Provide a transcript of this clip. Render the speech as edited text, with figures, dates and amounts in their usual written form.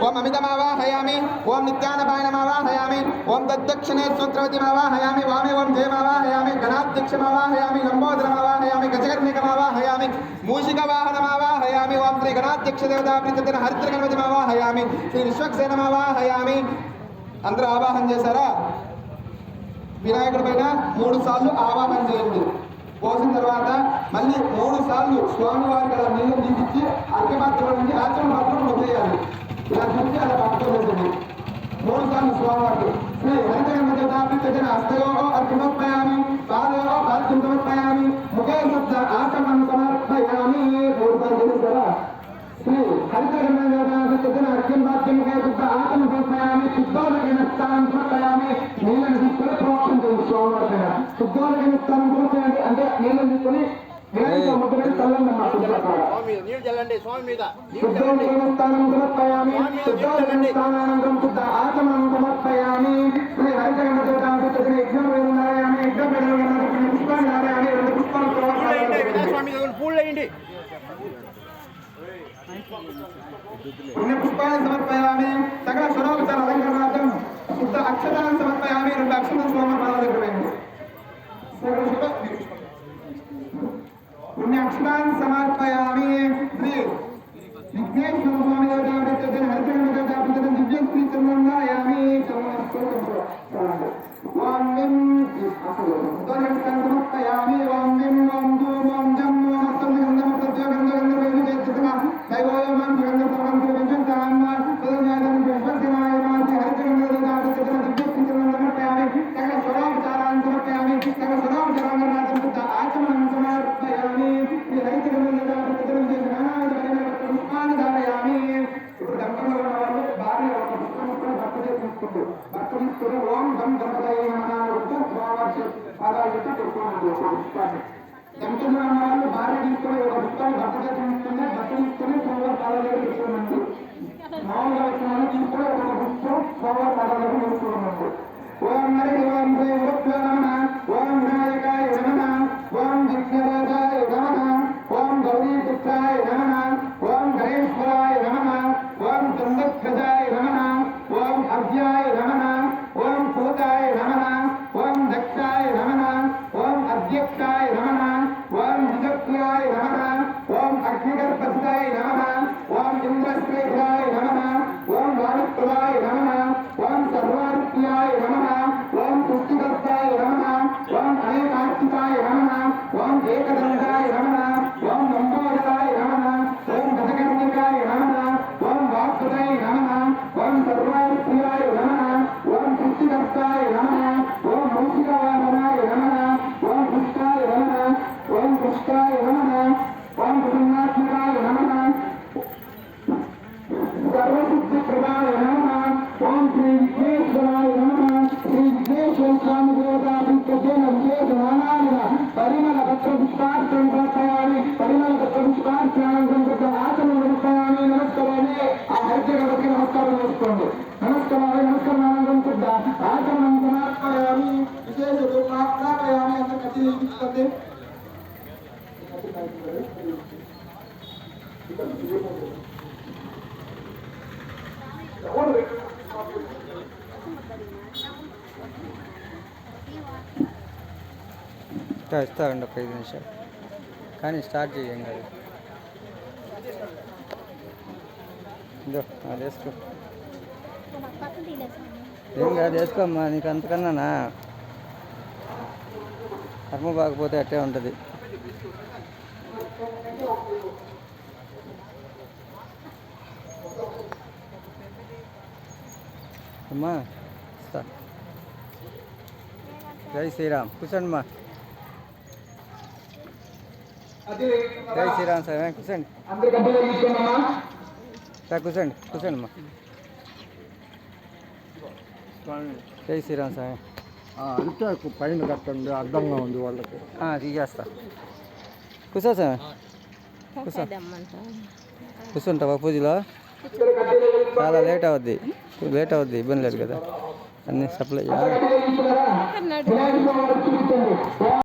ओम अमितमावाहयामि ओम नित्यानपायनमावाहयामि ओम दक्षिणे सूत्रवतीमावाहयामि वामे ओम जयमावाहयामि गणाध्यक्षमावाहयामि लंबोदरमावाहयामि गजकर्णिकमावाहयामि मूषिकवाहनमावाहयामि ओम श्री गणाध्यक्षदेवताप्रीत्यर्थं हरिद्रगणपतिमावाहयामि श्री विश्वक्सेनमावाहयामि अंदर आवाहन చేశారా వినాయకుడి పైన 3 సార్లు ఆవాహన చేయండి పోసిన తర్వాత మళ్ళీ 3 సార్లు స్వామివారికి అలా నీళ్ళని తీసిచ్చి అర్ఘ్యపాత్రలో నుండి ఆచరణ పాత్రలో వదిలేయాలి ఇలా చూసి అలా పాత్ర చేయండి 3 సార్లు స్వామివారికి శ్రీ హరిద్రగణపతిదేవతాప్రీత్యర్థం హస్తయో అర్ఘ్యమర్పయామి పాదయో పాద్యం సమర్పయామి ముఖే శబ్ద ఆచమనం సమర్పయామి 3 సార్లు చేస్తారా श्री हरिद्रगणपतिदेवताप्रीत्यर्थं अर्घ्यं पाद्యం ముఖే శబ్ద ఆచమనం సమర్పయామి శుద్ధోదకేన స్నానం సమర్పయామి నీళ్ళని తీసుకొని ప్రోక్షణ చేయండి స్వామివారి శుద్ధోదకేన స్నానం చేయండి అంటే నీళ్ళని తీసుకొని నీళ్ళు చల్లండి స్వామి మీద శుద్ధోదకస్థానం సమర్పయామి శుద్ధోదకస్థానానంతరం శుద్ధ ఆచమనం సమర్పయామి శ్రీ హరిద్రగణపతిదేవతాప్రీత్యర్థం యజ్ఞం వేదనాయామి యజ్ఞం వేదనాయామి పుష్పాన్ని నారాయణి 2 పుష్పాలు స్వామి పూలు వేయండి పుష్పాన్ని సమర్పయామి సకల స్వరోపచార అలంకరణార్థం శుద్ధ అక్షతాన్ని సమర్పయామి 2 అక్షతలు స్వామి పాదాల దగ్గర వేయండి पुण्याक्षरान् समर्पयामि श्री विघ्नेश्वर स्वामी देवताप्रीत्यर्थं हरिद्रगणपतिदेवताप्रीत्यर्थं दिव्यं श्री चन्द्रमण्डलायामि ओम विं दोलकस्थानं समर्पयामि ओम विं ओम दूम ओम जं ओम हस्तं गन्धं सत्य गन्धगन्धवैदिकचित्तमा दैवोयमं गन्धसर्वं विजन्तां तदन्यादं विश्वसेनाय नमः हरिद्रगणपतिदेवताप्रीत्यर्थं दिव्यं श्री चन्द्रमण्डलं समर्पयामि सकल स्वरावचारान् समर्पयामि सकल स्वरावचारान् शुद्ध आचमनं समर्पयामि श्री हरिद्रगणपतिदेवताप्रीत्यर्थं पुष्पाणि धारयामि ओम गम गणपतये नमः వాళ్ళు భార్య తీసుకొని ఒక పుస్తకం భర్త తీసుకుని భర్త తీసుకొని సోమవారం పాదాలకు తీసుకోమండి మామూలుగా వచ్చిన వాళ్ళు తీసుకొని ఒక పుస్తకం సోమవారం పాదాలకు తీసుకోమండి ఓం హరి ఓం శ్రీ గురుభ్యో నమః ఓం వినాయకాయ నమః ఓం విఘ్నరాజాయ నమః ఓం గౌరీపుత్రాయ నమః ఓం గణేశ్వరాయ నమః ఓం చంద్రధ్వజాయ నమః ఓం అవ్యాయ నమః ఓం భూతాయ నమః ఓం దక్షాయ నమః ఓం అధ్యక్షాయ నమః ఓం విజక్రియాయ నమః ఓం అగ్నిగర్భస్థాయ నమః ఓం ఇంద్రశ్రేష్ఠాయ నమః ఓం వాయుప్రదాయ నమః ఓం సర్వారుప్యాయ నమః ఓం పుష్టికర్తాయ నమః ఓం అనేకార్తికాయ నమః ఓం ఏకదండాయ నమః ఓం లంబోదరాయ నమః ఓం గజకర్ణికాయ నమః ఓం వాగ్పదాయ నమః ఓం సర్వారుప్యాయ నమః ఓం పుష్టికర్తాయ నమః ఓం మూషికవాహనాయ నమః ఓం పుష్టాయ నమః ఓం పుష్టాయ నమః ఓం పుణ్యాత్మకాయ నమః सर्वसिद्धिप्रदाय नमः ओम श्री विघ्नेश्वराय नमः श्री विघ्नेश्वर स्वामी देवताप्रीत्यर्थं विशेषमानाय परिमलपत्रपुष्पार्चनं समर्पयामि परिमलपत्रपुष्पार्चनं कृत्वा आचमनं समर्पयामि नमस्करोमि आ हरिद्रगणपतिకి నమస్కారం చేసుకోండి నమస్కారం कृत्वा आचमनं समर्पयामि विशेष रूपात्मयामि అన్న కథ ఇస్తుంది ఇస్తారండి ఒక 5 నిమిషాలు కానీ స్టార్ట్ చేయం కదా ఇదో అది వేసుకో ఏం కాదు వేసుకోమ్మా నీకు అంతకన్నానా కర్మ బాగపోతే అట్టే ఉంటుంది అమ్మా ఇస్తా జై శ్రీరామ్ కూర్చోండి అమ్మా జై శ్రీరామ్ సార్ కూర్చోండి సార్ కూర్చోండి అమ్మా జై శ్రీరామ్ సార్ అంటే పైన కట్టండి అడ్డంగా ఉంది వాళ్ళకి తీసేస్తా కూర్చో సార్ కూర్చుంటావా పూజలో చాలా లేట్ అవుద్ది ఇబ్బంది లేదు కదా అన్నీ సప్లై